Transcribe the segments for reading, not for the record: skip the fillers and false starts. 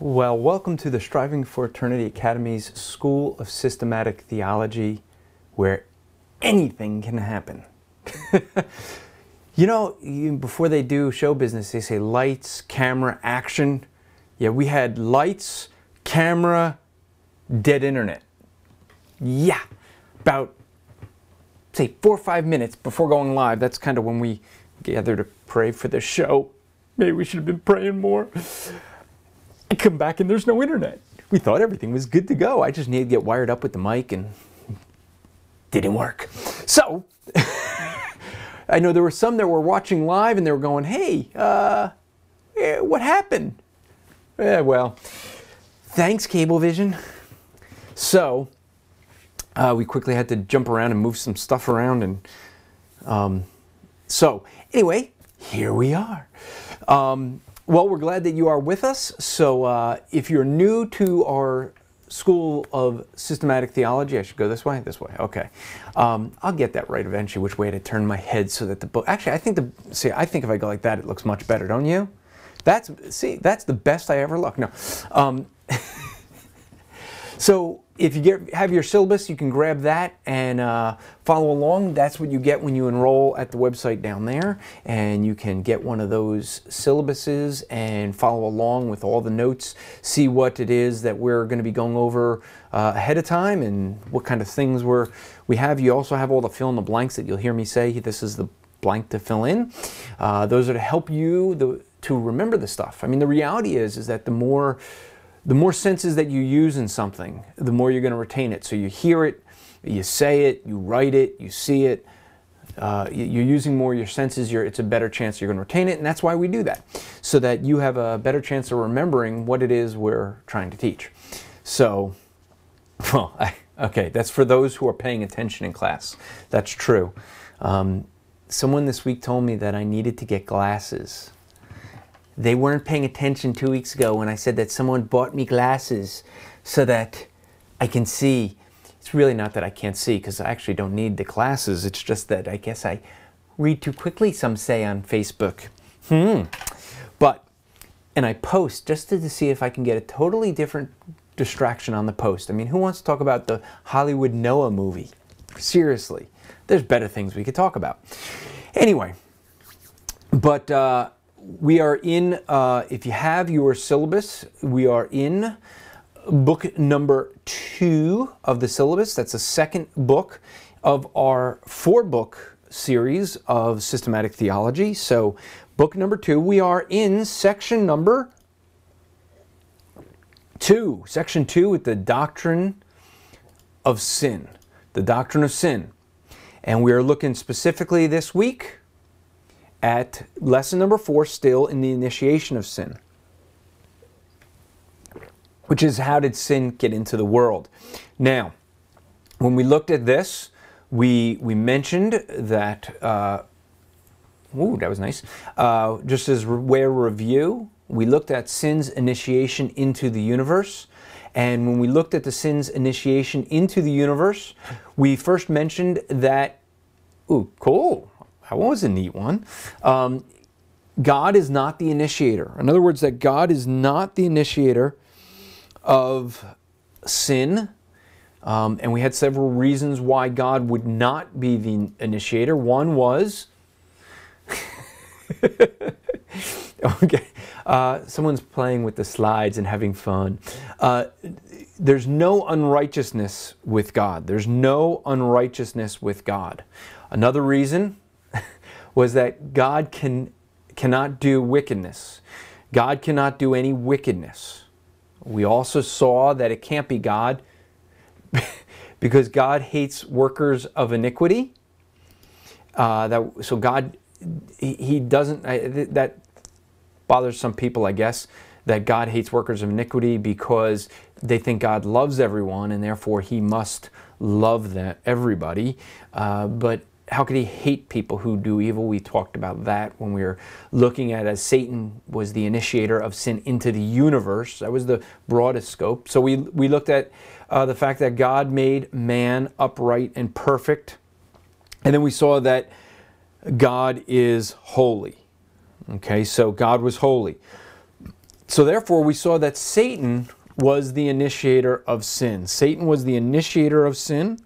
Well, welcome to the Striving for Eternity Academy's School of Systematic Theology, where anything can happen. Before they do show business, they say lights, camera, action. Yeah, we had lights, camera, dead internet. Yeah, about, say, 4 or 5 minutes before going live. That's kind of when we gather to pray for the show. Maybe we should have been praying more. I come back and there's no internet. We thought everything was good to go. I just needed to get wired up with the mic and didn't work. So, I know there were some that were watching live and they were going, hey, what happened? Well, thanks, Cablevision. So, we quickly had to jump around and move some stuff around. And so, anyway, here we are. Well, we're glad that you are with us. So if you're new to our School of Systematic Theology, I should go this way? This way, okay. I'll get that right eventually, which way to turn my head so that the book... Actually, I think if I go like that, it looks much better, don't you? That's the best I ever look. No. So if you have your syllabus, you can grab that and follow along. That's what you get when you enroll at the website down there. And you can get one of those syllabuses and follow along with all the notes, see what it is that we're going to be going over ahead of time and what kind of things we have. You also have all the fill in the blanks that you'll hear me say. This is the blank to fill in. Those are to help you to remember the stuff. I mean, the reality is that the more senses that you use in something, the more you're going to retain it. So you hear it, you say it, you write it, you see it. You're using more of your senses. It's a better chance you're going to retain it, and that's why we do that, so that you have a better chance of remembering what it is we're trying to teach. So, well, okay, that's for those who are paying attention in class. That's true. Someone this week told me that I needed to get glasses. They weren't paying attention 2 weeks ago when I said that someone bought me glasses so that I can see. It's really not that I can't see, because I actually don't need the glasses. It's just that I guess I read too quickly, some say on Facebook. And I post just to see if I can get a totally different distraction on the post. I mean, who wants to talk about the Hollywood Noah movie? Seriously, there's better things we could talk about. Anyway, but... we are in, if you have your syllabus, we are in book number 2 of the syllabus. That's the second book of our 4-book series of systematic theology. So book number 2, we are in section number 2. Section 2 with the Doctrine of Sin. The Doctrine of Sin. And we are looking specifically this week at lesson number 4, still in the initiation of sin, which is how did sin get into the world? Now, when we looked at this, we mentioned that, that was nice, just as way of review, we looked at sin's initiation into the universe. And when we looked at the sin's initiation into the universe, we first mentioned that, cool. That was a neat one. God is not the initiator. In other words, that God is not the initiator of sin. And we had several reasons why God would not be the initiator. One was... okay. Someone's playing with the slides and having fun. There's no unrighteousness with God. There's no unrighteousness with God. Another reason was that God cannot do wickedness. God cannot do any wickedness. We also saw that it can't be God because God hates workers of iniquity. So God, He doesn't, that bothers some people, I guess, that God hates workers of iniquity because they think God loves everyone and therefore He must love everybody. But how could He hate people who do evil? We talked about that when we were looking at as Satan was the initiator of sin into the universe. That was the broadest scope. So we looked at the fact that God made man upright and perfect. And then we saw that God is holy. Okay, so God was holy. So therefore, we saw that Satan was the initiator of sin. Satan was the initiator of sin.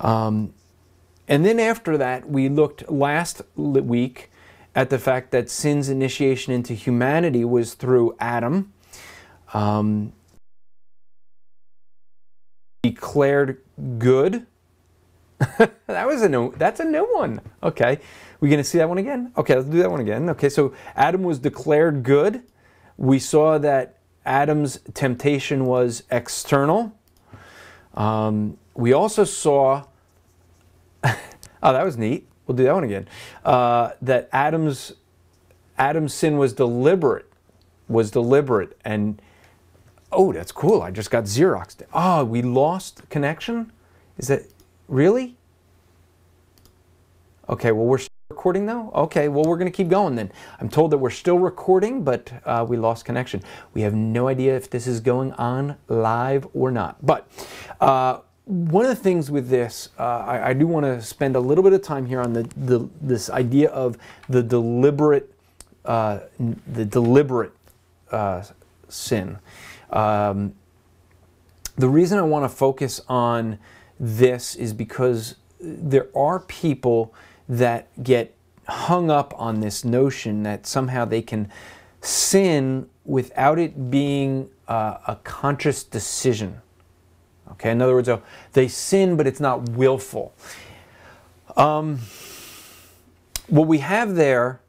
And then after that, we looked last week at the fact that sin's initiation into humanity was through Adam. Declared good. That's a new one. Okay. We're going to see that one again? Okay, let's do that one again. Okay, so Adam was declared good. We saw that Adam's temptation was external. We also saw, oh, that was neat. We'll do that one again. That Adam's sin was deliberate. And, oh, that's cool. I just got Xeroxed. Oh, we lost connection? Is that, really? Okay, well, we're still recording now? Okay, well, we're going to keep going then. I'm told that we're still recording, but we lost connection. We have no idea if this is going on live or not. But one of the things with this, I do want to spend a little bit of time here on this idea of the deliberate sin. The reason I want to focus on this is because there are people that get hung up on this notion that somehow they can sin without it being a conscious decision. Okay, in other words, they sin, but it's not willful. What we have there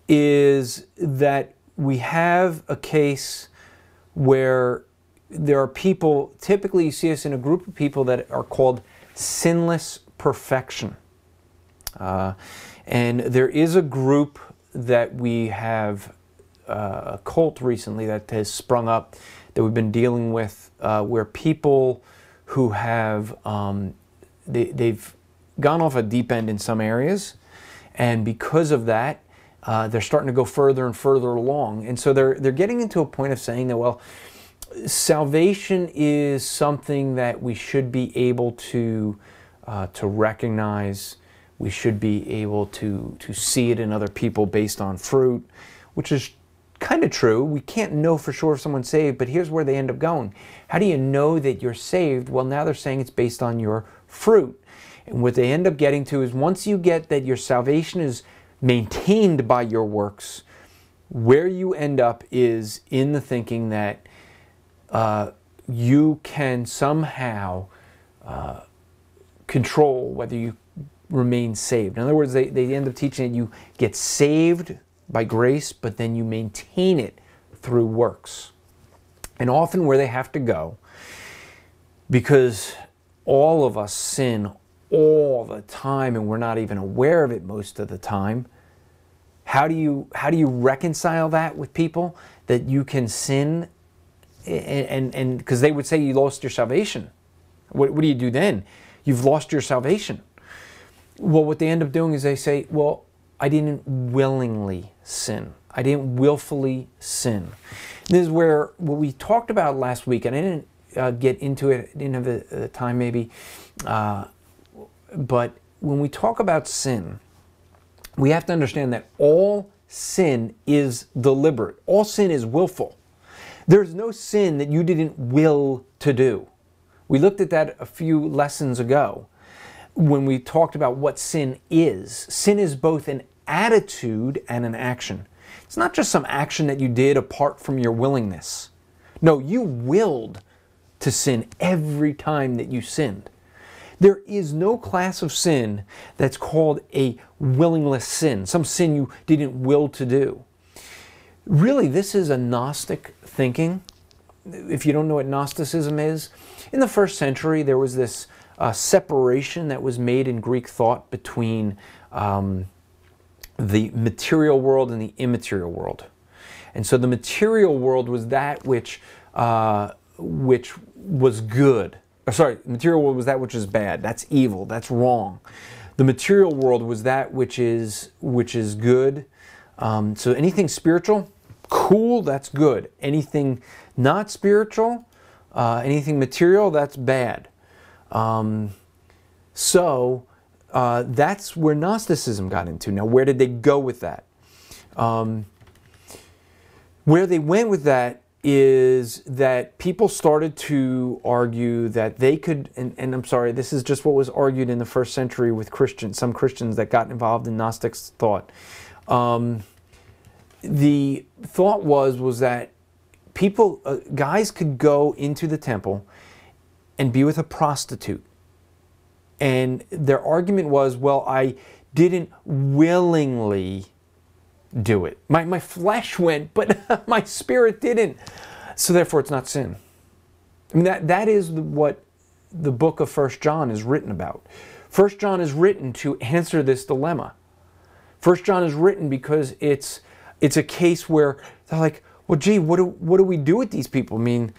is that we have a case where there are people, typically you see us in a group of people that are called sinless perfection. And there is a group that we have, a cult recently that has sprung up that we've been dealing with, where people who have, they've gone off a deep end in some areas, and because of that, they're starting to go further and further along. And so they're getting into a point of saying that, well, salvation is something that we should be able to recognize. We should be able to see it in other people based on fruit, which is kind of true. We can't know for sure if someone's saved, but here's where they end up going. How do you know that you're saved? Well, now they're saying it's based on your fruit. And what they end up getting to is once you get that your salvation is maintained by your works, where you end up is in the thinking that you can somehow control whether you remain saved. In other words, they end up teaching that you get saved by grace, but then you maintain it through works. And often where they have to go, because all of us sin all the time and we're not even aware of it most of the time, how do you reconcile that with people that you can sin and because they would say you lost your salvation. What do you do then? You've lost your salvation. Well, what they end up doing is they say, well, I didn't willingly sin. I didn't willfully sin. This is where what we talked about last week, and I didn't get into it, I didn't have the time maybe, but when we talk about sin, we have to understand that all sin is deliberate. All sin is willful. There's no sin that you didn't will to do. We looked at that a few lessons ago when we talked about what sin is. Sin is both an attitude and an action. It's not just some action that you did apart from your willingness. No, you willed to sin every time that you sinned. There is no class of sin that's called a willingless sin, some sin you didn't will to do. Really, this is a Gnostic thinking. If you don't know what Gnosticism is, in the first century there was this separation that was made in Greek thought between the material world and the immaterial world. And so the material world was that which was good. The material world was that which is bad. That's evil. That's wrong. The material world was that which is good. So anything spiritual, cool, that's good. Anything not spiritual, anything material, that's bad. So that's where Gnosticism got into. Now, where did they go with that? Where they went with that is that people started to argue that they could, and I'm sorry, this is just what was argued in the first century with Christians, some Christians that got involved in Gnostic thought. The thought was that people, guys could go into the temple and be with a prostitute. And their argument was, well, I didn't willingly do it. My flesh went, but my spirit didn't. So therefore it's not sin. I mean, that is what the book of 1 John is written about. 1 John is written to answer this dilemma. 1 John is written because it's a case where they're like, well, gee, what do we do with these people? I mean,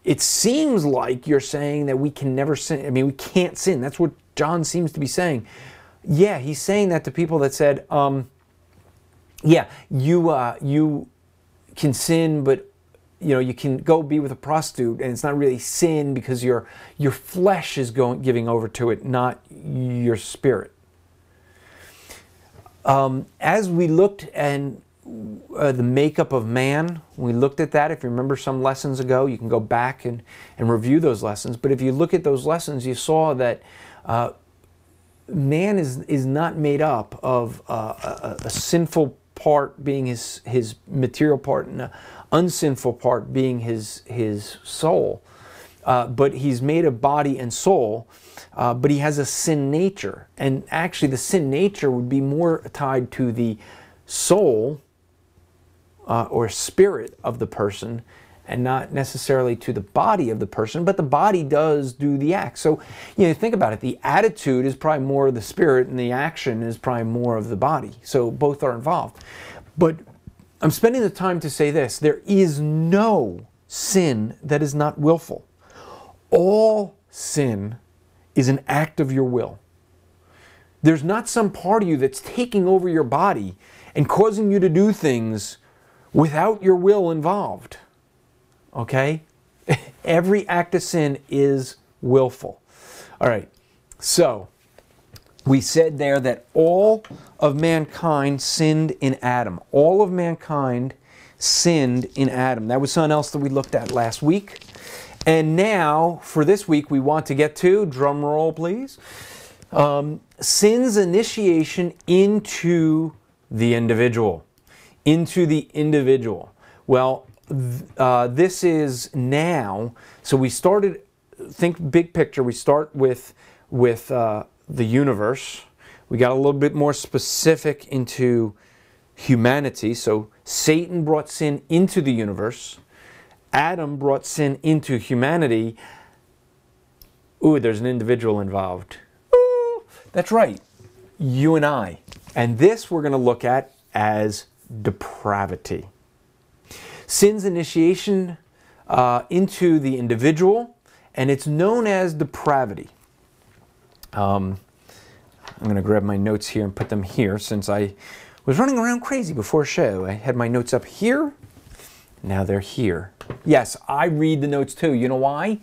it seems like you're saying that we can never sin. I mean, we can't sin. That's what John seems to be saying. Yeah, he's saying that to people that said, yeah, you can sin, but you can go be with a prostitute, and it's not really sin because your flesh is giving over to it, not your spirit. As we looked at the makeup of man, we looked at that. If you remember some lessons ago, you can go back and review those lessons. But if you look at those lessons, you saw that man is not made up of a sinful part being his material part and an unsinful part being his soul. But he's made of body and soul. But he has a sin nature. And actually the sin nature would be more tied to the soul or spirit of the person and not necessarily to the body of the person, but the body does do the act. So, think about it. The attitude is probably more of the spirit and the action is probably more of the body. So both are involved. But I'm spending the time to say this. There is no sin that is not willful. All sin is an act of your will. There's not some part of you that's taking over your body and causing you to do things without your will involved. Okay? Every act of sin is willful. All right. So, we said there that all of mankind sinned in Adam. All of mankind sinned in Adam. That was something else that we looked at last week. And now, for this week, we want to get to, drum roll please, sin's initiation into the individual. Into the individual. Well, this is now, so we started, think big picture, we start with the universe. We got a little bit more specific into humanity. So Satan brought sin into the universe. Adam brought sin into humanity. Ooh, there's an individual involved. Ooh, that's right, you and I. And this we're going to look at as depravity. Sin's initiation into the individual, and it's known as depravity. I'm going to grab my notes here and put them here since I was running around crazy before show. I had my notes up here. Now they're here. Yes, I read the notes too. You know why?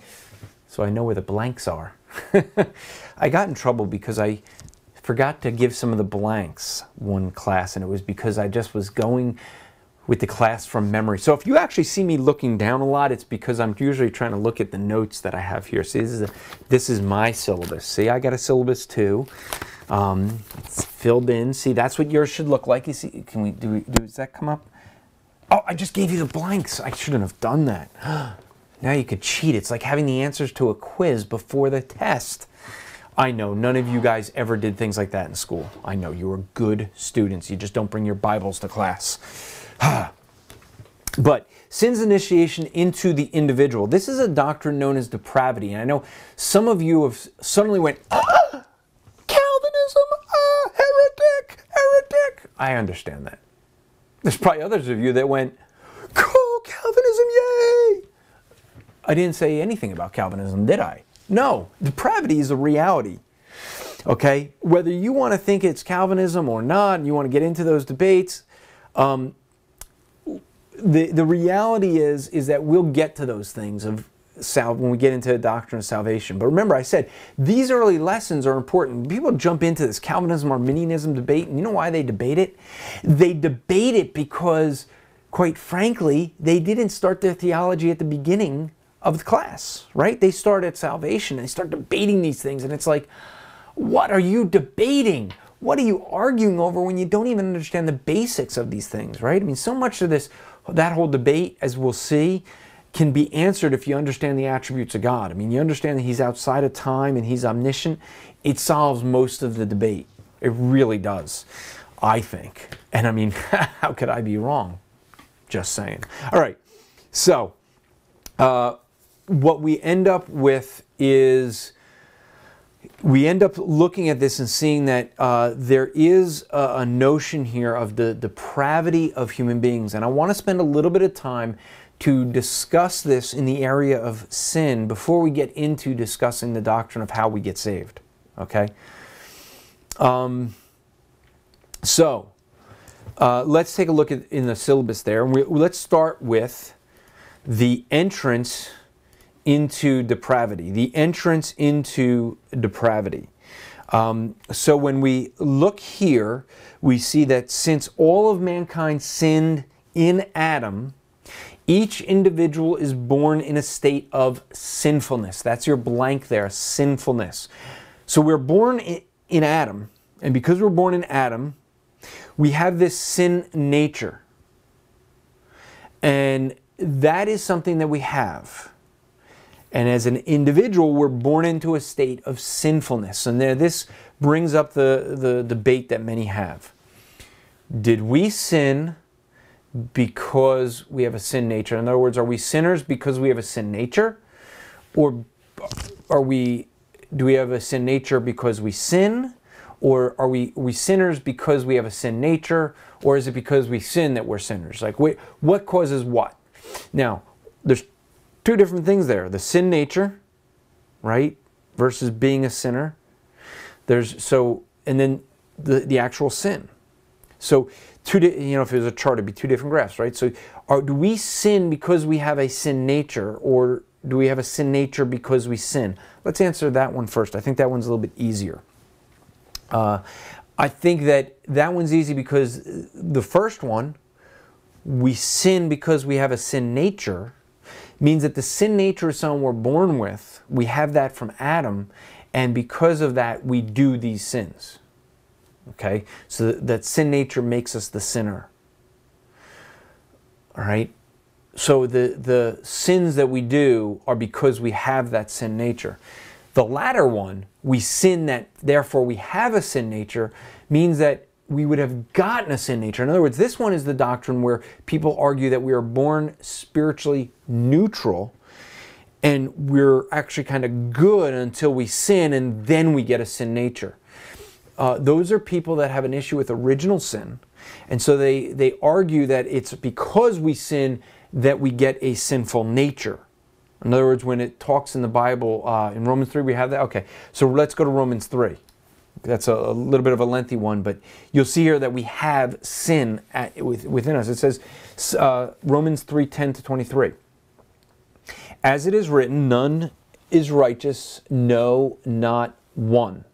So I know where the blanks are. I got in trouble because I forgot to give some of the blanks one class, and it was because I just was going with the class from memory. So if you actually see me looking down a lot, it's because I'm usually trying to look at the notes that I have here. See, this is my syllabus. See, I got a syllabus too. It's filled in. See, that's what yours should look like. You see, can we does that come up? Oh, I just gave you the blanks. I shouldn't have done that. Now you could cheat. It's like having the answers to a quiz before the test. I know none of you guys ever did things like that in school. I know you were good students. You just don't bring your Bibles to class. But sin's initiation into the individual. This is a doctrine known as depravity. And I know some of you have suddenly went, Calvinism, heretic, heretic. I understand that. There's probably others of you that went, cool, Calvinism, yay! I didn't say anything about Calvinism, did I? No, depravity is a reality. Okay? Whether you want to think it's Calvinism or not, and you want to get into those debates, the reality is that we'll get to those things of when we get into the doctrine of salvation. But remember, I said these early lessons are important. People jump into this Calvinism, Arminianism debate, and you know why they debate it? They debate it because quite frankly, they didn't start their theology at the beginning of the class, right? They start at salvation. They start debating these things. And it's like, what are you debating? What are you arguing over when you don't even understand the basics of these things, right? I mean, so much of that whole debate, as we'll see, can be answered if you understand the attributes of God. I mean, you understand that He's outside of time and He's omniscient. It solves most of the debate. It really does, I think. And I mean, how could I be wrong? Just saying. All right, so what we end up with is we end up looking at this and seeing that there is a notion here of the depravity of human beings. And I want to spend a little bit of time to discuss this in the area of sin before we get into discussing the doctrine of how we get saved. Okay? Let's take a look in the syllabus there. And let's start with the entrance into depravity. The entrance into depravity. So when we look here, we see that since all of mankind sinned in Adam, each individual is born in a state of sinfulness. That's your blank there, sinfulness. So we're born in Adam, and because we're born in Adam, we have this sin nature. And that is something that we have. And as an individual, we're born into a state of sinfulness. And this brings up the debate that many have. Did we sin because we have a sin nature? In other words, are we sinners because we have a sin nature? Or do we have a sin nature because we sin? Or are we sinners because we have a sin nature? Or is it because we sin that we're sinners? Like, what causes what? Now, there's two different things there. The sin nature, right, versus being a sinner. And then the actual sin. So, if it was a chart, it'd be two different graphs, right? So, do we sin because we have a sin nature, or do we have a sin nature because we sin? Let's answer that one first. I think that one's a little bit easier. I think that one's easy because the first one, we sin because we have a sin nature, means that the sin nature is something we're born with. We have that from Adam, and because of that, we do these sins. Okay? So that sin nature makes us the sinner. All right? So the sins that we do are because we have that sin nature. The latter one, we sin that, therefore we have a sin nature, means that we would have gotten a sin nature. In other words, this one is the doctrine where people argue that we are born spiritually neutral and we're actually kind of good until we sin and then we get a sin nature. Those are people that have an issue with original sin. And so they argue that it's because we sin that we get a sinful nature. In other words, when it talks in the Bible, in Romans 3, we have that. Okay, so let's go to Romans 3. That's a little bit of a lengthy one, but you'll see here that we have sin within us. It says, Romans 3, 10 to 23. As it is written, none is righteous, no, not one.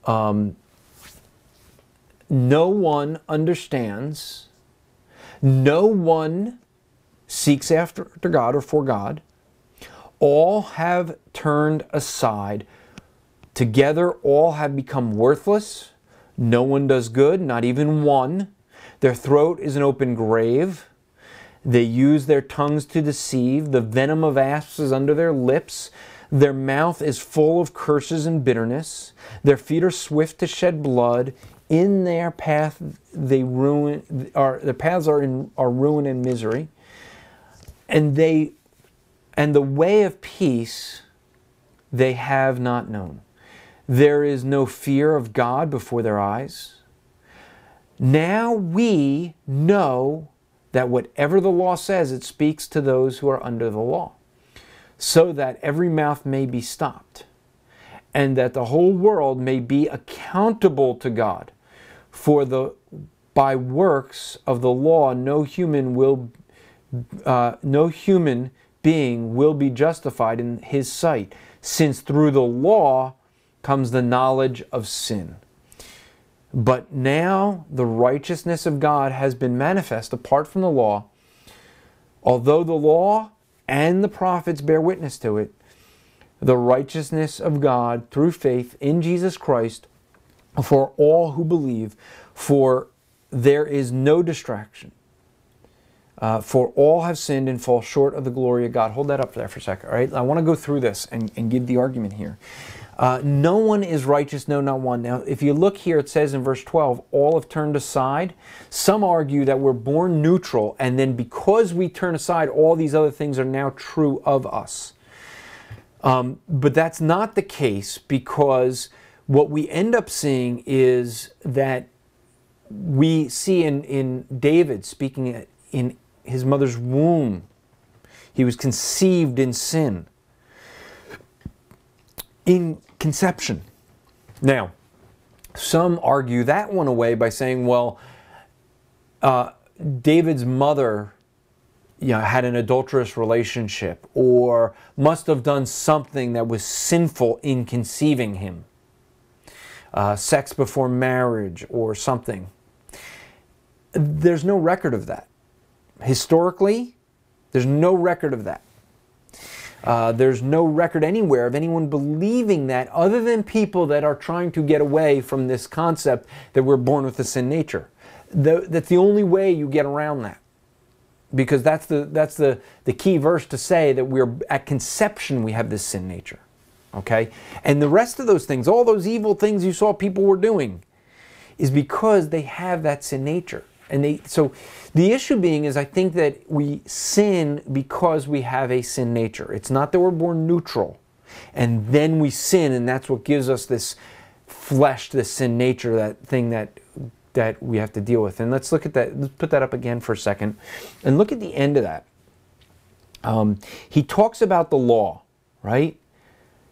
No one understands. No one seeks after God or for God. All have turned aside. Together all have become worthless. No one does good, not even one. Their throat is an open grave. They use their tongues to deceive. The venom of asps is under their lips. Their mouth is full of curses and bitterness. Their feet are swift to shed blood. In their path their paths are ruin and misery. And the way of peace they have not known. There is no fear of God before their eyes. Now we know that whatever the law says, it speaks to those who are under the law, so that every mouth may be stopped, and that the whole world may be accountable to God. For by works of the law, no human being will be justified in his sight, since through the law comes the knowledge of sin. But now the righteousness of God has been manifest apart from the law, although the law and the prophets bear witness to it, the righteousness of God through faith in Jesus Christ for all who believe, for there is no distraction. For all have sinned and fall short of the glory of God. Hold that up there for a second, all right? I want to go through this and give the argument here. No one is righteous, no, not one. Now, if you look here, it says in verse 12, all have turned aside. Some argue that we're born neutral, and then because we turn aside, all these other things are now true of us. But that's not the case, because what we end up seeing is that we see in David, speaking in his mother's womb, he was conceived in sin. In conception. Now, some argue that one away by saying, well, David's mother had an adulterous relationship, or must have done something that was sinful in conceiving him. Sex before marriage or something. There's no record of that. Historically, there's no record of that. There's no record anywhere of anyone believing that, other than people that are trying to get away from this concept that we're born with a sin nature. That's the only way you get around that. Because that's the key verse to say that we're at conception we have this sin nature. Okay? And the rest of those things, all those evil things you saw people were doing, is because they have that sin nature. And so the issue being is, I think that we sin because we have a sin nature. It's not that we're born neutral and then we sin, and that's what gives us this flesh, this sin nature, that thing that we have to deal with. And let's look at that. Let's put that up again for a second and look at the end of that. He talks about the law, right?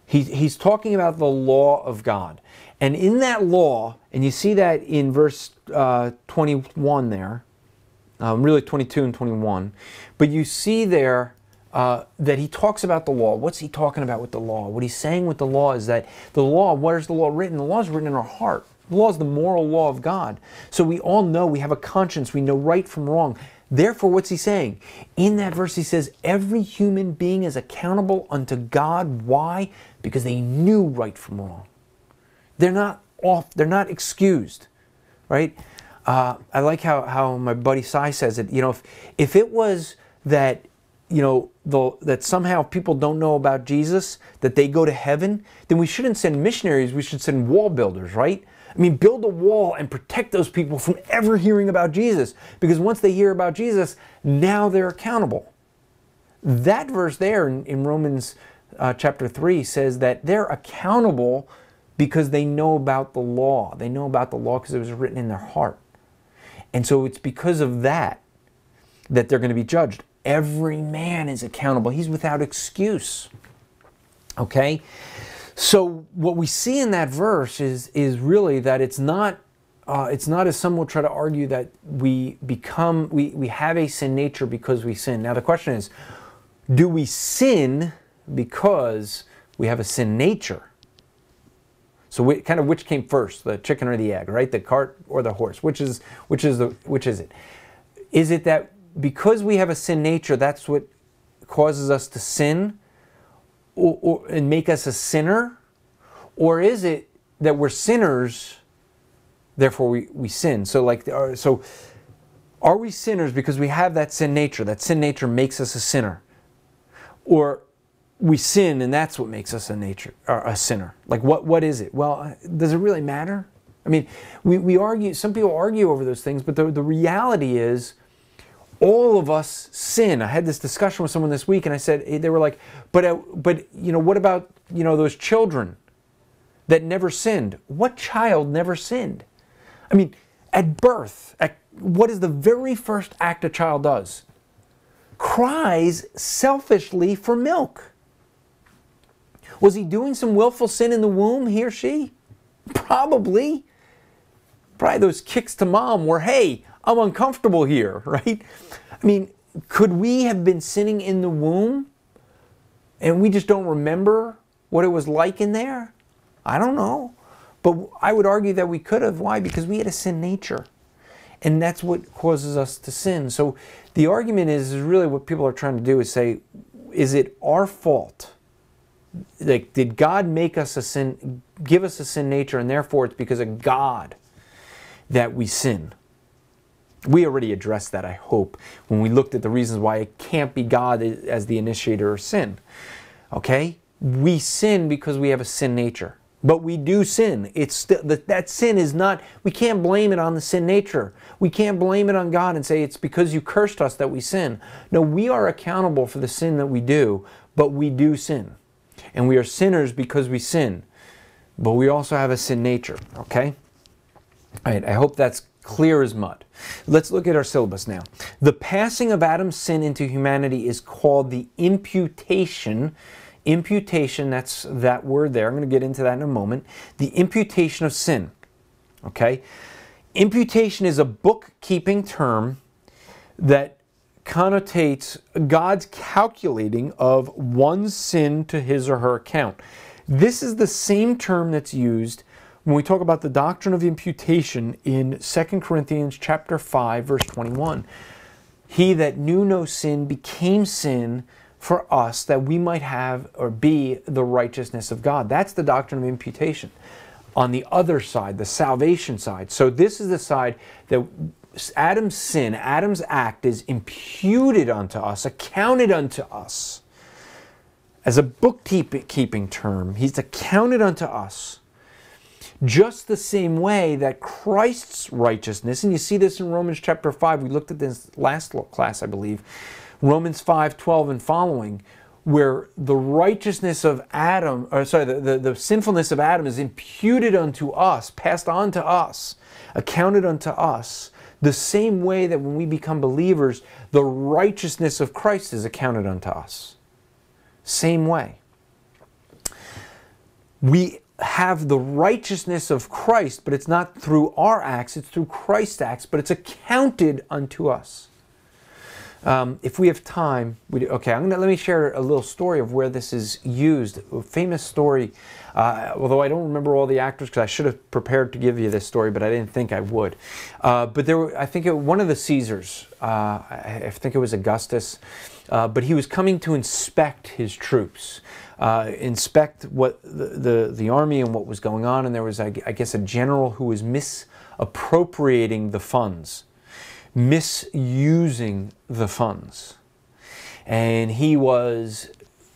He's talking about the law of God. And in that law, and you see that in verse 21 there, really 22 and 21, but you see there that he talks about the law. What's he talking about with the law? What he's saying with the law is that the law, where's the law written? The law is written in our heart. The law is the moral law of God. So we all know, we have a conscience, we know right from wrong. Therefore, what's he saying? In that verse he says, every human being is accountable unto God. Why? Because they knew right from wrong. They're not off, they're not excused, right? I like how my buddy Cy says it. You know, if it was that, you know, that somehow people don't know about Jesus, that they go to heaven, then we shouldn't send missionaries, we should send wall builders, right? I mean, build a wall and protect those people from ever hearing about Jesus. Because once they hear about Jesus, now they're accountable. That verse there in Romans chapter 3 says that they're accountable because they know about the law. They know about the law because it was written in their heart. And so it's because of that that they're going to be judged. Every man is accountable. He's without excuse. Okay? So what we see in that verse is really that it's not as some will try to argue that we have a sin nature because we sin. Now the question is, do we sin because we have a sin nature? So which came first, the chicken or the egg, right? The cart or the horse? Which is it? Is it that because we have a sin nature, that's what causes us to sin, and make us a sinner? Or is it that we're sinners, therefore we sin? So are we sinners because we have that sin nature? That sin nature makes us a sinner, or we sin and that's what makes us a sinner? Like what is it? Well, does it really matter? I mean, we argue. Some people argue over those things, but the reality is, all of us sin. I had this discussion with someone this week, and I said, they were like, but you know, what about, you know, those children that never sinned? What child never sinned? I mean, at birth, what is the very first act a child does? Cries selfishly for milk. Was he doing some willful sin in the womb, he or she? Probably. Probably those kicks to mom were, hey, I'm uncomfortable here, right? I mean, could we have been sinning in the womb and we just don't remember what it was like in there? I don't know. But I would argue that we could have. Why? Because we had a sin nature. And that's what causes us to sin. So the argument is really what people are trying to do is say, is it our fault? Like, did God make us a sin, give us a sin nature, and therefore it's because of God that we sin? We already addressed that, I hope, when we looked at the reasons why it can't be God as the initiator of sin. Okay? We sin because we have a sin nature. But we do sin. It's still, that sin is not, we can't blame it on the sin nature. We can't blame it on God and say it's because you cursed us that we sin. No, we are accountable for the sin that we do, but we do sin. And we are sinners because we sin. But we also have a sin nature, okay? All right, I hope that's clear as mud. Let's look at our syllabus now. The passing of Adam's sin into humanity is called the imputation. Imputation, that's that word there. I'm going to get into that in a moment. The imputation of sin. Okay? Imputation is a bookkeeping term that connotates God's calculating of one's sin to his or her account. This is the same term that's used when we talk about the doctrine of imputation in 2 Corinthians chapter 5, verse 21. He that knew no sin became sin for us, that we might have or be the righteousness of God. That's the doctrine of imputation. On the other side, the salvation side. So this is the side that Adam's sin, Adam's act is imputed unto us, accounted unto us. As a bookkeeping term, he's accounted unto us. Just the same way that Christ's righteousness, and you see this in Romans chapter 5, we looked at this last class, I believe, Romans 5:12 and following, where the righteousness of Adam, or sorry, the sinfulness of Adam is imputed unto us, passed on to us, accounted unto us, the same way that when we become believers, the righteousness of Christ is accounted unto us. Same way. We have the righteousness of Christ, but it's not through our acts, it's through Christ's acts, but it's accounted unto us. If we have time, let me share a little story of where this is used. A famous story, although I don't remember all the actors because I should have prepared to give you this story, but I didn't think I would. But there were, I think one of the Caesars, I think it was Augustus, but he was coming to inspect his troops, inspect what the army and what was going on, and there was, I guess, a general who was misappropriating the funds. Misusing the funds, and he was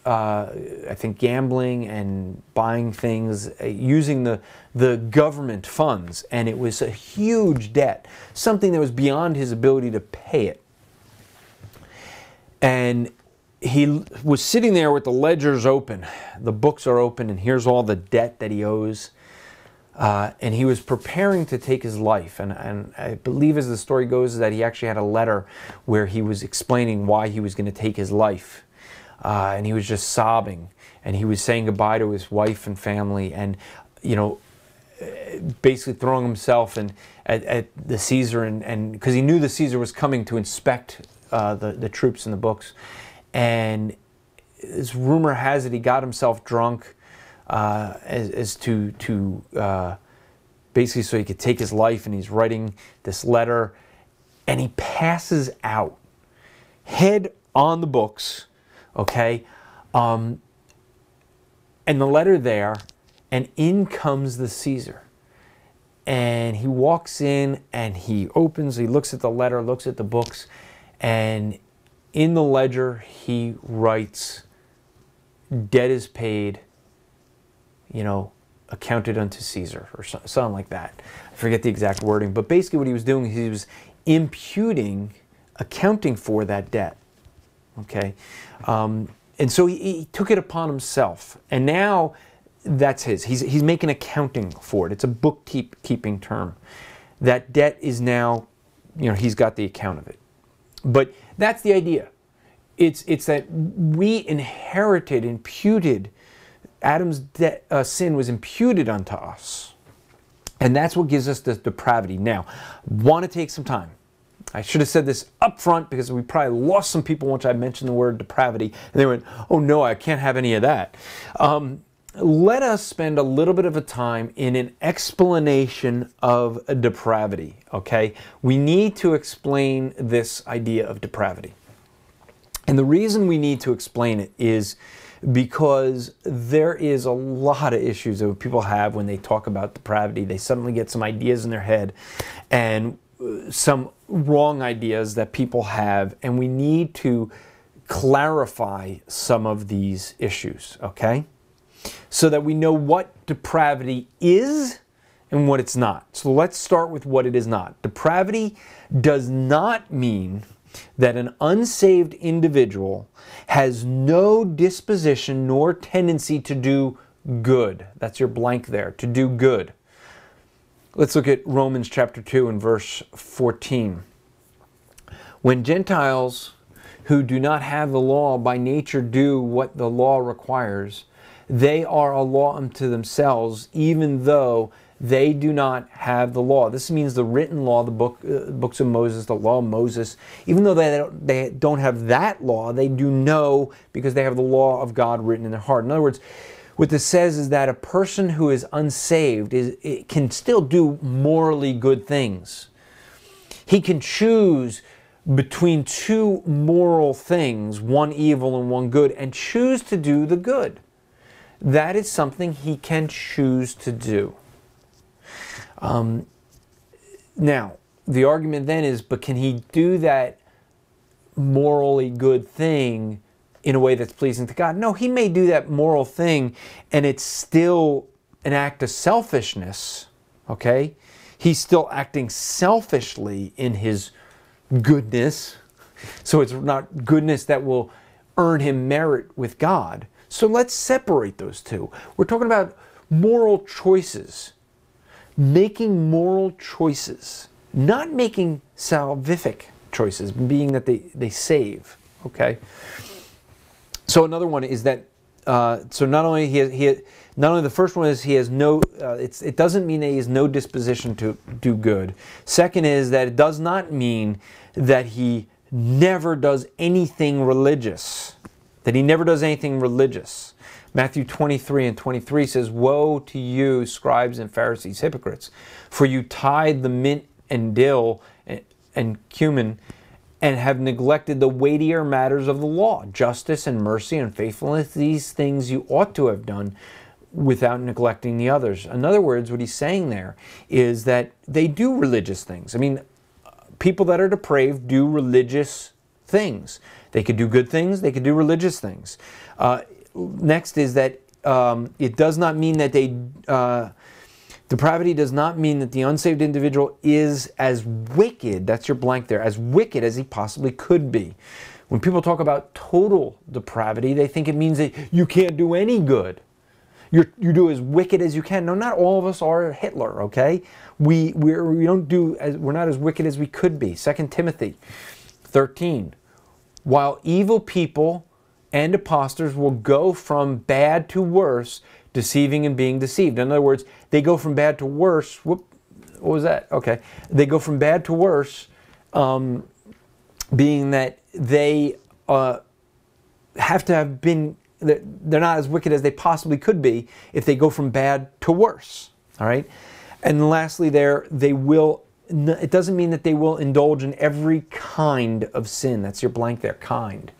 I think gambling and buying things using the government funds, and it was a huge debt, something that was beyond his ability to pay it. And he was sitting there with the ledgers open, the books are open, and here's all the debt that he owes. And he was preparing to take his life. And I believe, as the story goes, is that he actually had a letter where he was explaining why he was going to take his life. And he was just sobbing. And he was saying goodbye to his wife and family. And, you know, basically throwing himself at the Caesar. And because he knew the Caesar was coming to inspect the troops and the books. And this rumor has it he got himself drunk. As to basically so he could take his life, and he's writing this letter, and he passes out, head on the books, okay, and the letter there, and in comes the Caesar, and he walks in, and he looks at the letter, looks at the books, and in the ledger he writes, "Debt is paid, you know, accounted unto Caesar," or something like that. I forget the exact wording, but basically what he was doing is he was imputing, accounting for that debt. Okay, and so he took it upon himself, and now that's his. He's making accounting for it. It's a bookkeeping term. That debt is now, you know, he's got the account of it. But that's the idea. It's that we inherited, imputed. Adam's sin was imputed unto us. And that's what gives us the depravity. Now, want to take some time. I should have said this up front because we probably lost some people once I mentioned the word depravity. And they went, oh no, I can't have any of that. let us spend a little bit of a time in an explanation of depravity, okay? We need to explain this idea of depravity. And the reason we need to explain it is because there is a lot of issues that people have when they talk about depravity. They suddenly get some ideas in their head and some wrong ideas that people have, and we need to clarify some of these issues, okay? So that we know what depravity is and what it's not. So let's start with what it is not. Depravity does not mean that an unsaved individual has no disposition nor tendency to do good. That's your blank there, to do good. Let's look at Romans chapter 2 and verse 14. When Gentiles who do not have the law by nature do what the law requires, they are a law unto themselves, even though they do not have the law. This means the written law, the books of Moses, the law of Moses. Even though they don't have that law, they do know because they have the law of God written in their heart. In other words, what this says is that a person who is unsaved can still do morally good things. He can choose between two moral things, one evil and one good, and choose to do the good. That is something he can choose to do. Now, the argument then is, but can he do that morally good thing in a way that's pleasing to God? No, he may do that moral thing and it's still an act of selfishness, okay? He's still acting selfishly in his goodness. So it's not goodness that will earn him merit with God. So let's separate those two. We're talking about moral choices. Making moral choices. Not making salvific choices, being that they save. Okay? So another one is that, so not only not only the first one is he has no, it doesn't mean that he has no disposition to do good. Second is that it does not mean that he never does anything religious. That he never does anything religious. Matthew 23 and 23 says, "Woe to you, scribes and Pharisees, hypocrites, for you tithe the mint and dill and cumin, and have neglected the weightier matters of the law, justice and mercy and faithfulness. These things you ought to have done without neglecting the others." In other words, what he's saying there is that they do religious things. I mean, people that are depraved do religious things. They could do good things, they could do religious things. Next is that it does not mean that depravity does not mean that the unsaved individual is as wicked, that's your blank there, as wicked as he possibly could be. When people talk about total depravity, they think it means that you can't do any good. You do as wicked as you can. No, not all of us are Hitler, okay? We're not as wicked as we could be. 2 Timothy 13. While evil people and impostors will go from bad to worse, deceiving and being deceived. In other words, they go from bad to worse. Whoop, what was that? Okay. They go from bad to worse, being that they have to have been, they're not as wicked as they possibly could be if they go from bad to worse. All right? And lastly there, it doesn't mean that they will indulge in every kind of sin. That's your blank there, kind.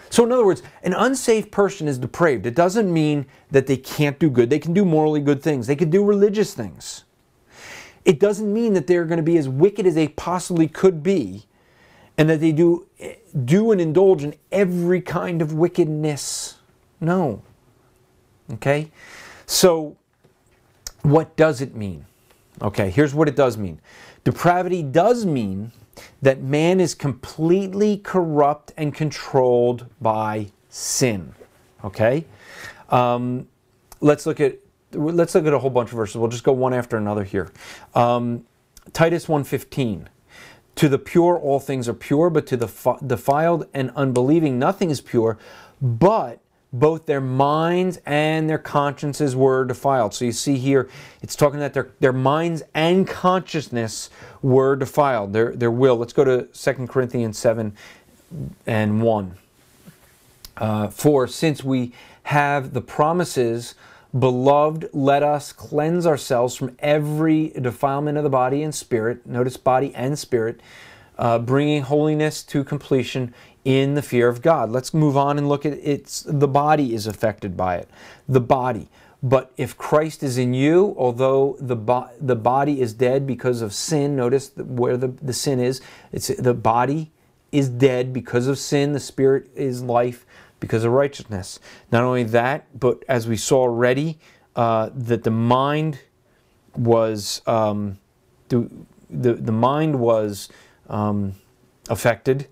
So in other words, an unsaved person is depraved. It doesn't mean that they can't do good. They can do morally good things. They can do religious things. It doesn't mean that they're going to be as wicked as they possibly could be and that they do and indulge in every kind of wickedness. No. Okay? So what does it mean? Okay, here's what it does mean. Depravity does mean that man is completely corrupt and controlled by sin. Okay? Let's look at a whole bunch of verses. We'll just go one after another here. Titus 1:15. To the pure all things are pure, but to the defiled and unbelieving nothing is pure, but both their minds and their consciences were defiled. So you see here, it's talking that their minds and consciousness were defiled, their will. Let's go to 2 Corinthians 7 and 1. For since we have the promises, Beloved, let us cleanse ourselves from every defilement of the body and spirit. Notice body and spirit. Bringing holiness to completion in the fear of God. Let's move on and look at the body is affected by it. The body. But if Christ is in you, although the body is dead because of sin, notice where the sin is. The body is dead because of sin. The spirit is life because of righteousness. Not only that, but as we saw already, that the mind was the mind was affected.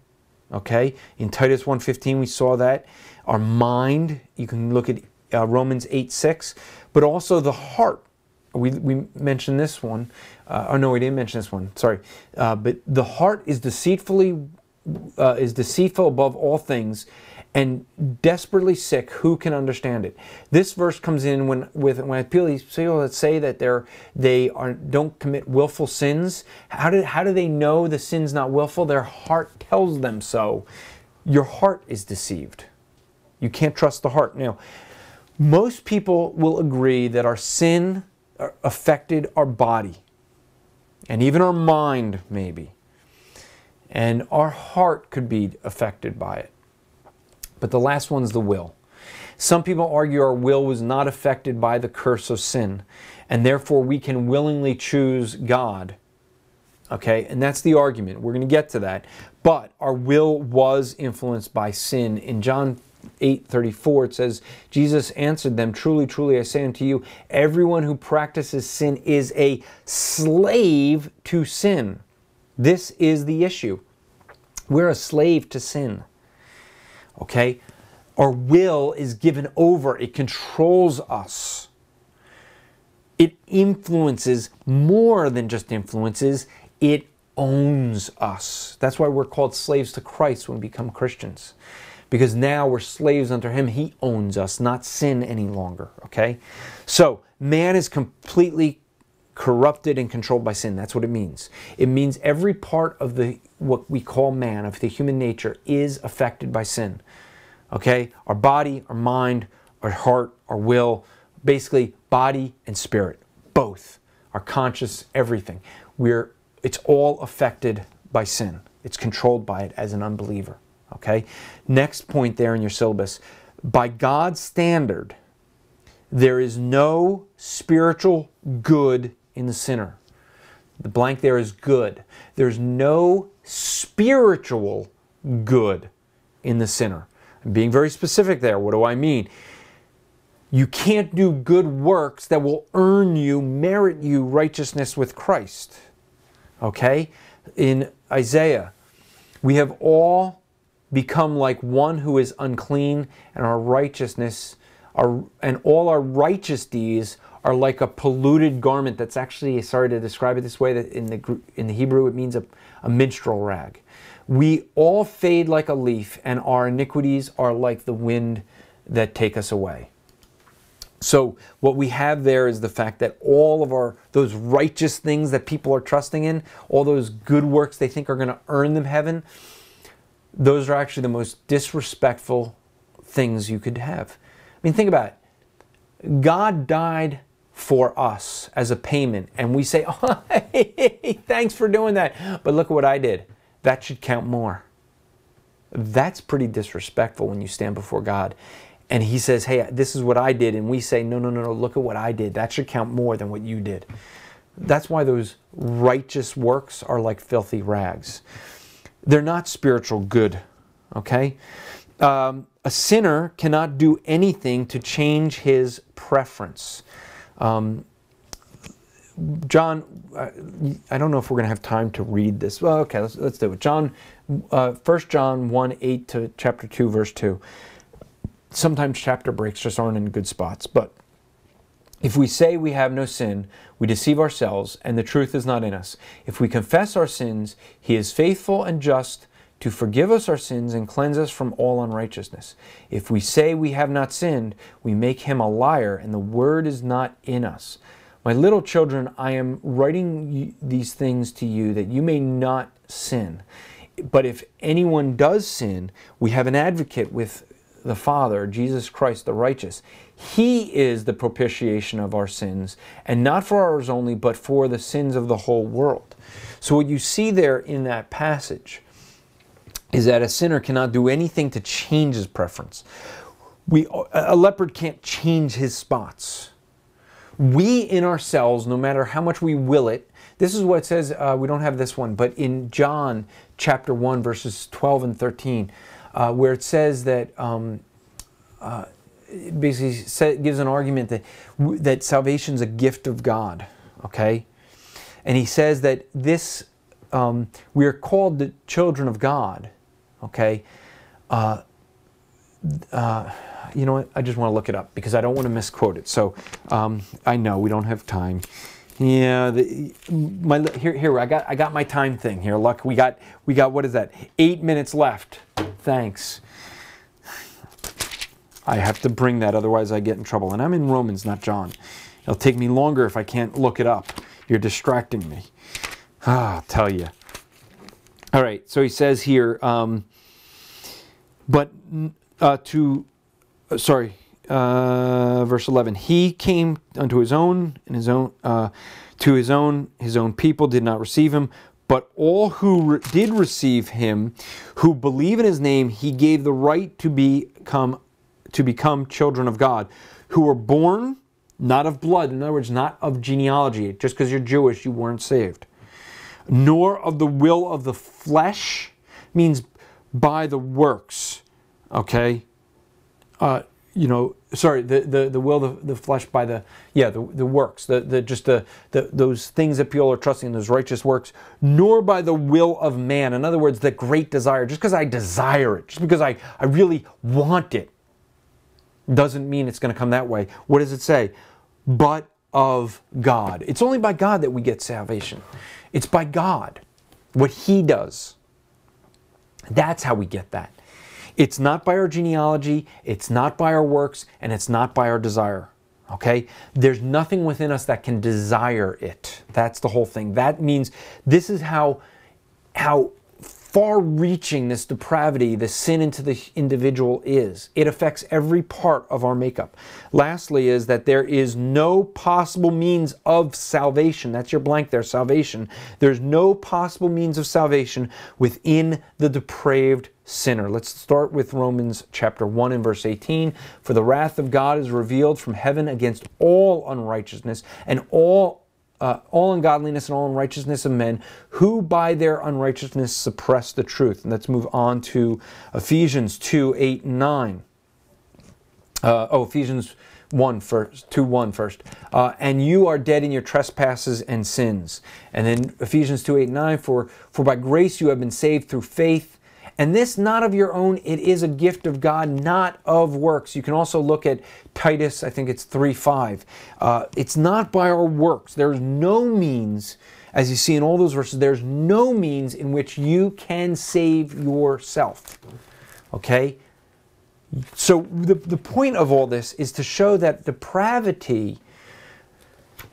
Okay, in Titus 1:15 we saw that our mind. You can look at Romans 8:6, but also the heart. We mentioned this one. Oh no, we didn't mention this one. Sorry, but the heart is deceitful above all things, and desperately sick. Who can understand it? This verse comes in when people that say that they don't commit willful sins. How do they know the sin's not willful? Their heart tells them so. Your heart is deceived. You can't trust the heart. Now, most people will agree that our sin affected our body, and even our mind maybe, and our heart could be affected by it. But the last one's the will. Some people argue our will was not affected by the curse of sin, and therefore we can willingly choose God. Okay, and that's the argument. We're going to get to that. But our will was influenced by sin. In John 8:34 it says, Jesus answered them, truly, truly, I say unto you, everyone who practices sin is a slave to sin. This is the issue. We're a slave to sin. Okay? Our will is given over. It controls us. It influences more than just influences. It owns us. That's why we're called slaves to Christ when we become Christians. Because now we're slaves unto Him. He owns us, not sin any longer. Okay? So, man is completely corrupted and controlled by sin. That's what it means. It means every part of what we call man, of the human nature, is affected by sin. Okay? Our body, our mind, our heart, our will, basically body and spirit, both. Our conscience, everything. It's all affected by sin. It's controlled by it as an unbeliever. Okay? Next point there in your syllabus. By God's standard, there is no spiritual good in the sinner. The blank there is good. There's no spiritual good in the sinner. I'm being very specific there. What do I mean? You can't do good works that will earn you, merit you righteousness with Christ. Okay? In Isaiah, we have all become like one who is unclean, and our righteousness and all our righteous deeds are like a polluted garment. That's actually, sorry to describe it this way, that in the Hebrew it means a minstrel rag. We all fade like a leaf, and our iniquities are like the wind that take us away. So what we have there is the fact that all of those righteous things that people are trusting in, all those good works they think are going to earn them heaven, those are actually the most disrespectful things you could have. I mean, think about it. God died for us as a payment, and we say, oh, hey, thanks for doing that, but look at what I did. That should count more. That's pretty disrespectful when you stand before God and He says, hey, this is what I did, and we say, no, look at what I did. That should count more than what you did. That's why those righteous works are like filthy rags. They're not spiritual good, okay? A sinner cannot do anything to change his preference. John, I don't know if we're going to have time to read this. Well, okay, let's do it. 1 John 1, 8 to chapter 2, verse 2. Sometimes chapter breaks just aren't in good spots, but if we say we have no sin, we deceive ourselves, and the truth is not in us. If we confess our sins, He is faithful and just to forgive us our sins and cleanse us from all unrighteousness. If we say we have not sinned, we make Him a liar, and the word is not in us. My little children, I am writing these things to you that you may not sin. But if anyone does sin, we have an advocate with the Father, Jesus Christ the righteous. He is the propitiation of our sins, and not for ours only, but for the sins of the whole world. So what you see there in that passage is that a sinner cannot do anything to change his preference. A leopard can't change his spots. We in ourselves, no matter how much we will it, this is what it says, we don't have this one, but in John chapter 1, verses 12 and 13, where it says that, it basically gives an argument that salvation is a gift of God, okay? And he says that this, we are called the children of God, okay? You know what? I just want to look it up because I don't want to misquote it. So I know we don't have time. Yeah, here I got my time thing here. Look, we got what is that? 8 minutes left. Thanks. I have to bring that, otherwise I get in trouble. And I'm in Romans, not John. It'll take me longer if I can't look it up. You're distracting me. I'll tell you. All right, so he says here, verse 11, he came unto his own, and his own people did not receive him, but all who did receive him, who believe in his name, he gave the right to become children of God, who were born not of blood, in other words, not of genealogy. Just because you're Jewish, you weren't saved. Nor of the will of the flesh, means by the works. Okay? The will of the flesh by the works, those things that people are trusting in, those righteous works, nor by the will of man. In other words, the great desire. Just because I desire it, just because I really want it, doesn't mean it's going to come that way. What does it say? But of God. It's only by God that we get salvation. It's by God, what He does. That's how we get that. It's not by our genealogy, it's not by our works, and it's not by our desire. Okay? There's nothing within us that can desire it. That's the whole thing. That means this is how far-reaching this depravity, the sin into the individual is. It affects every part of our makeup. Lastly is that there is no possible means of salvation. That's your blank there, salvation. There's no possible means of salvation within the depraved sinner. Let's start with Romans chapter 1 and verse 18. For the wrath of God is revealed from heaven against all unrighteousness and all ungodliness and all unrighteousness of men, who by their unrighteousness suppress the truth. And let's move on to Ephesians 2, 8, and 9. Ephesians 1 first, 2:1 first. And you are dead in your trespasses and sins. And then Ephesians 2, 8, and 9, for by grace you have been saved through faith, and this not of your own, it is a gift of God, not of works. You can also look at Titus, I think it's 3:5. It's not by our works. There's no means, as you see in all those verses, there's no means in which you can save yourself. Okay? So the point of all this is to show that depravity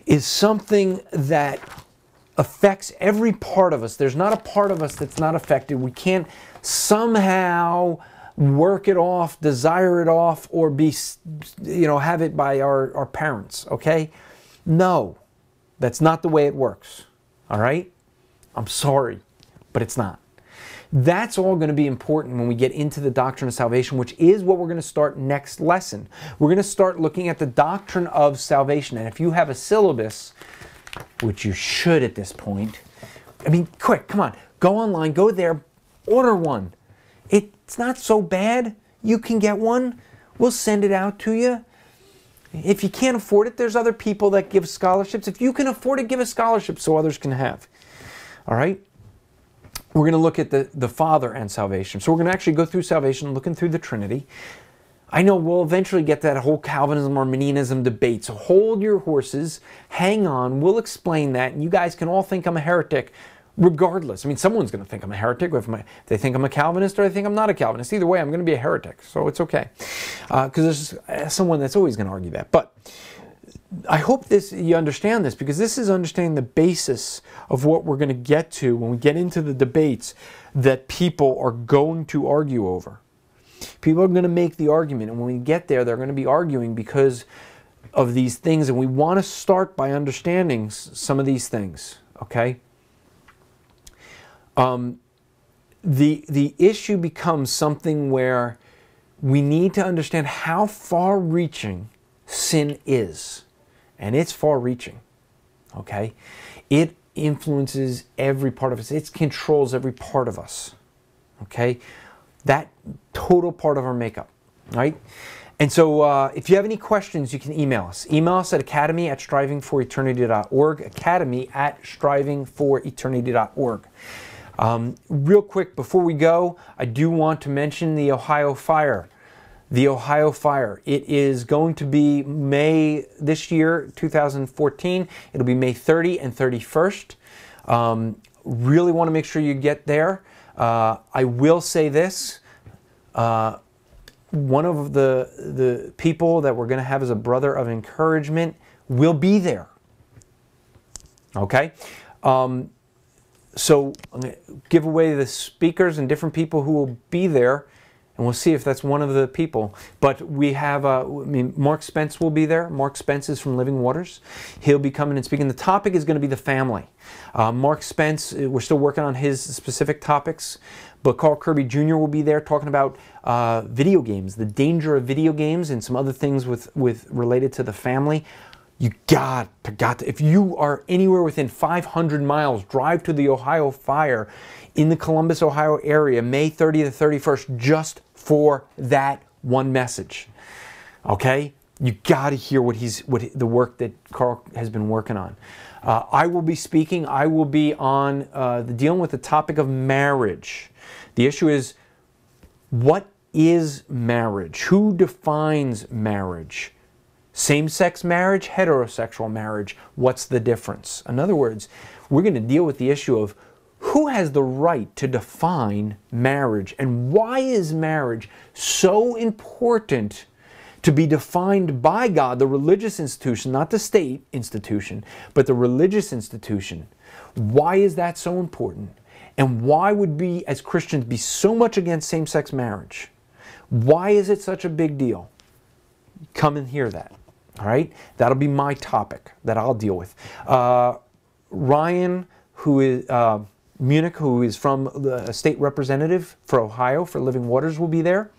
is something that affects every part of us. There's not a part of us that's not affected. We can't somehow work it off, desire it off, or have it by our parents, okay? No, that's not the way it works, all right? I'm sorry, but it's not. That's all going to be important when we get into the doctrine of salvation, which is what we're going to start next lesson. We're going to start looking at the doctrine of salvation. And if you have a syllabus, which you should at this point, I mean, quick, come on, go online, go there, order one. It's not so bad. You can get one. We'll send it out to you. If you can't afford it, there's other people that give scholarships. If you can afford it, give a scholarship so others can have. All right? We're going to look at the Father and salvation. So we're going to actually go through salvation, looking through the Trinity. I know we'll eventually get that whole Calvinism, Arminianism debate, so hold your horses, hang on, we'll explain that, and you guys can all think I'm a heretic regardless. I mean, someone's going to think I'm a heretic, if they think I'm a Calvinist or they think I'm not a Calvinist. Either way, I'm going to be a heretic, so it's okay. Because there's someone that's always going to argue that. But I hope you understand this, because this is understanding the basis of what we're going to get to when we get into the debates that people are going to argue over. People are going to make the argument, and when we get there, they're going to be arguing because of these things, and we want to start by understanding some of these things, okay? The issue becomes something where we need to understand how far-reaching sin is, and it's far-reaching, okay? It influences every part of us. It controls every part of us, okay? That total part of our makeup, right? And so if you have any questions, you can email us. Email us at academy@strivingforeternity.org, academy@strivingforeternity.org. Real quick, before we go, I do want to mention the Ohio fire. The Ohio fire. It is going to be May this year, 2014. It'll be May 30 and 31st. Really want to make sure you get there. I will say this. One of the people that we're going to have as a brother of encouragement will be there. Okay? So I'm going to give away the speakers and different people who will be there, and we'll see if that's one of the people. But we have, Mark Spence will be there. Mark Spence is from Living Waters. He'll be coming and speaking. The topic is going to be the family. Mark Spence, we're still working on his specific topics, but Carl Kirby Jr. will be there talking about video games, the danger of video games, and some other things with related to the family. You got to, if you are anywhere within 500 miles, drive to the Ohio fire in the Columbus, Ohio area, May 30th to 31st, just for that one message. Okay? You got to hear the work that Carl has been working on. I will be speaking. I will be on dealing with the topic of marriage. The issue is, what is marriage? Who defines marriage? Same-sex marriage, heterosexual marriage, what's the difference? In other words, we're going to deal with the issue of who has the right to define marriage, and why is marriage so important to be defined by God, the religious institution, not the state institution, but the religious institution. Why is that so important? And why would we as Christians be so much against same-sex marriage? Why is it such a big deal? Come and hear that. All right? That'll be my topic that I'll deal with. Ryan, who is Munich, who is from the state representative for Ohio for Living Waters, will be there.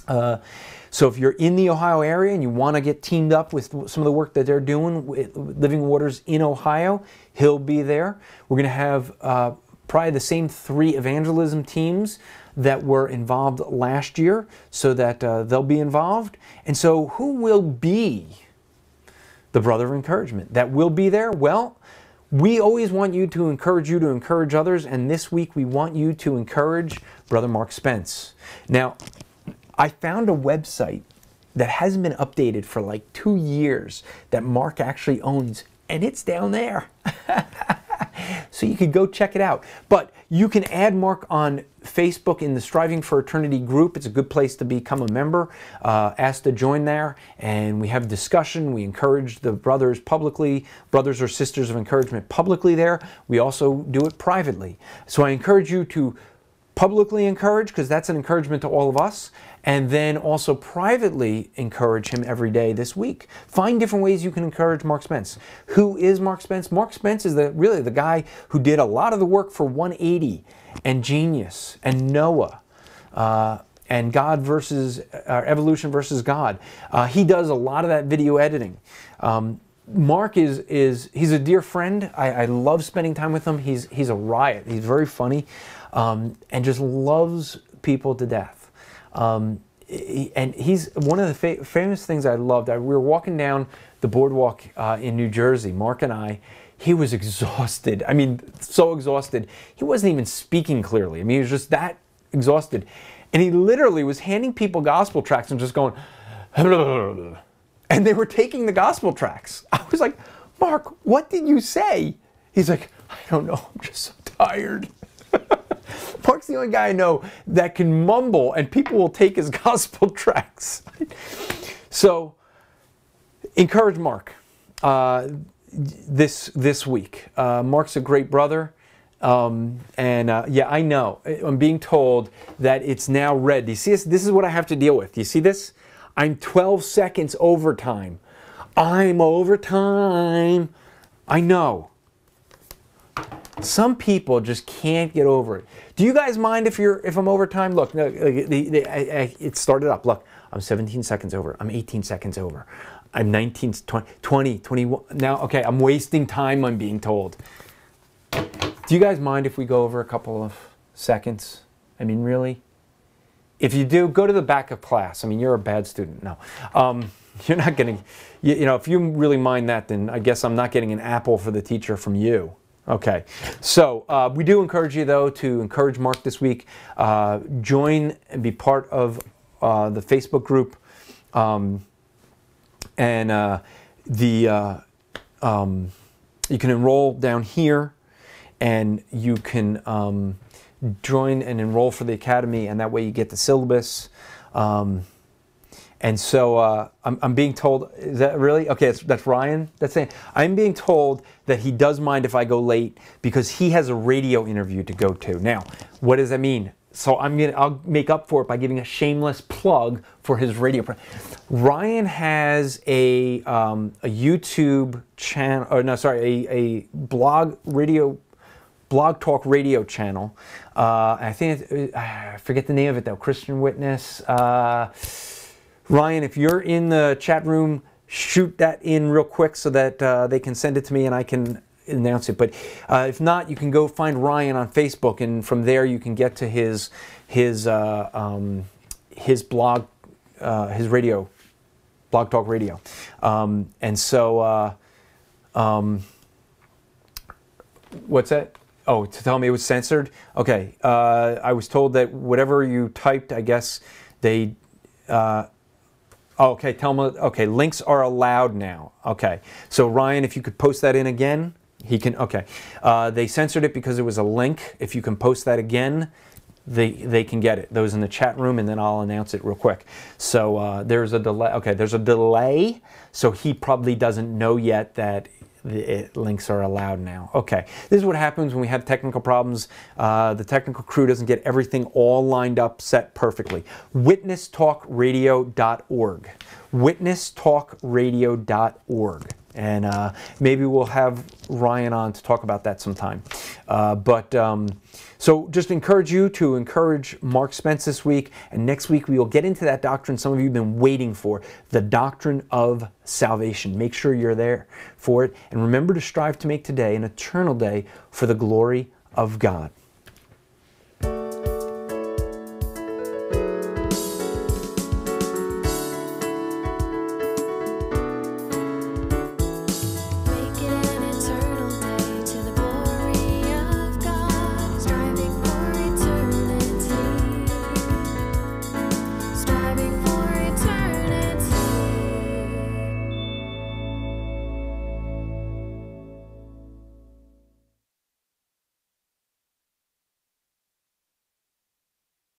So if you're in the Ohio area and you want to get teamed up with some of the work that they're doing with Living Waters in Ohio, he'll be there. We're going to have probably the same 3 evangelism teams that were involved last year, so that they'll be involved. And so who will be the brother of encouragement that will be there? Well, we always want you to encourage others, and this week we want you to encourage Brother Mark Spence. Now, I found a website that hasn't been updated for like 2 years that Mark actually owns, and it's down there. So you could go check it out. But you can add Mark on Facebook in the Striving for Eternity group. It's a good place to become a member. Ask to join there, and we have discussion. We encourage the brothers publicly, brothers or sisters of encouragement publicly there. We also do it privately. So I encourage you to publicly encourage, because that's an encouragement to all of us, and then also privately encourage him every day this week. Find different ways you can encourage Mark Spence. Who is Mark Spence? Mark Spence is really the guy who did a lot of the work for 180 and Genius and Noah and God versus evolution versus God. He does a lot of that video editing. Mark he's a dear friend. I love spending time with him. He's a riot. He's very funny, and just loves people to death. And he's one of the famous things I loved. We were walking down the boardwalk in New Jersey, Mark and I. He was exhausted. I mean, so exhausted. He wasn't even speaking clearly. I mean, he was just that exhausted. And he literally was handing people gospel tracts and just going, and they were taking the gospel tracts. I was like, Mark, what did you say? He's like, I don't know. I'm just so tired. Mark's the only guy I know that can mumble and people will take his gospel tracts. So, encourage Mark this week. Mark's a great brother, Yeah, I know. I'm being told that it's now red. Do you see this? This is what I have to deal with. Do you see this? I'm 12 seconds over time. I'm over time. I know. Some people just can't get over it. Do you guys mind if I'm over time? Look, no, it started up. Look, I'm 17 seconds over. I'm 18 seconds over. I'm 19, 20, 21. Now, okay, I'm wasting time, I'm being told. Do you guys mind if we go over a couple of seconds? I mean, really? If you do, go to the back of class. I mean, you're a bad student. No. You're not getting, you know, if you really mind that, then I guess I'm not getting an apple for the teacher from you. Okay. So we do encourage you, though, to encourage Mark this week. Join and be part of the Facebook group. You can enroll down here, and you can join and enroll for the academy, and that way you get the syllabus. And so I'm being told, is that really? Okay, that's Ryan. That's saying, I'm being told that he does mind if I go late because he has a radio interview to go to. Now, what does that mean? So I'll make up for it by giving a shameless plug for his radio. Ryan has a YouTube channel, or no, sorry, a blog talk radio channel. I think I forget the name of it though. Christian Witness. Ryan, if you're in the chat room, shoot that in real quick so that they can send it to me and I can announce it. But if not, you can go find Ryan on Facebook, and from there you can get to his blog, his radio, blog talk radio. And so, what's that? Oh, to tell me it was censored? Okay, I was told that whatever you typed, I guess they. Okay, tell me. Okay, links are allowed now. Okay, so Ryan, if you could post that in again, he can. Okay, they censored it because it was a link. If you can post that again, they can get it. Those in the chat room, and then I'll announce it real quick. So there's a delay. Okay, there's a delay. So he probably doesn't know yet that links are allowed now. Okay, this is what happens when we have technical problems. The technical crew doesn't get everything all lined up, set perfectly. WitnessTalkRadio.org. WitnessTalkRadio.org. And maybe we'll have Ryan on to talk about that sometime. So just encourage you to encourage Mark Spence this week. And next week we will get into that doctrine some of you have been waiting for, the doctrine of salvation. Make sure you're there for it. And remember to strive to make today an eternal day for the glory of God.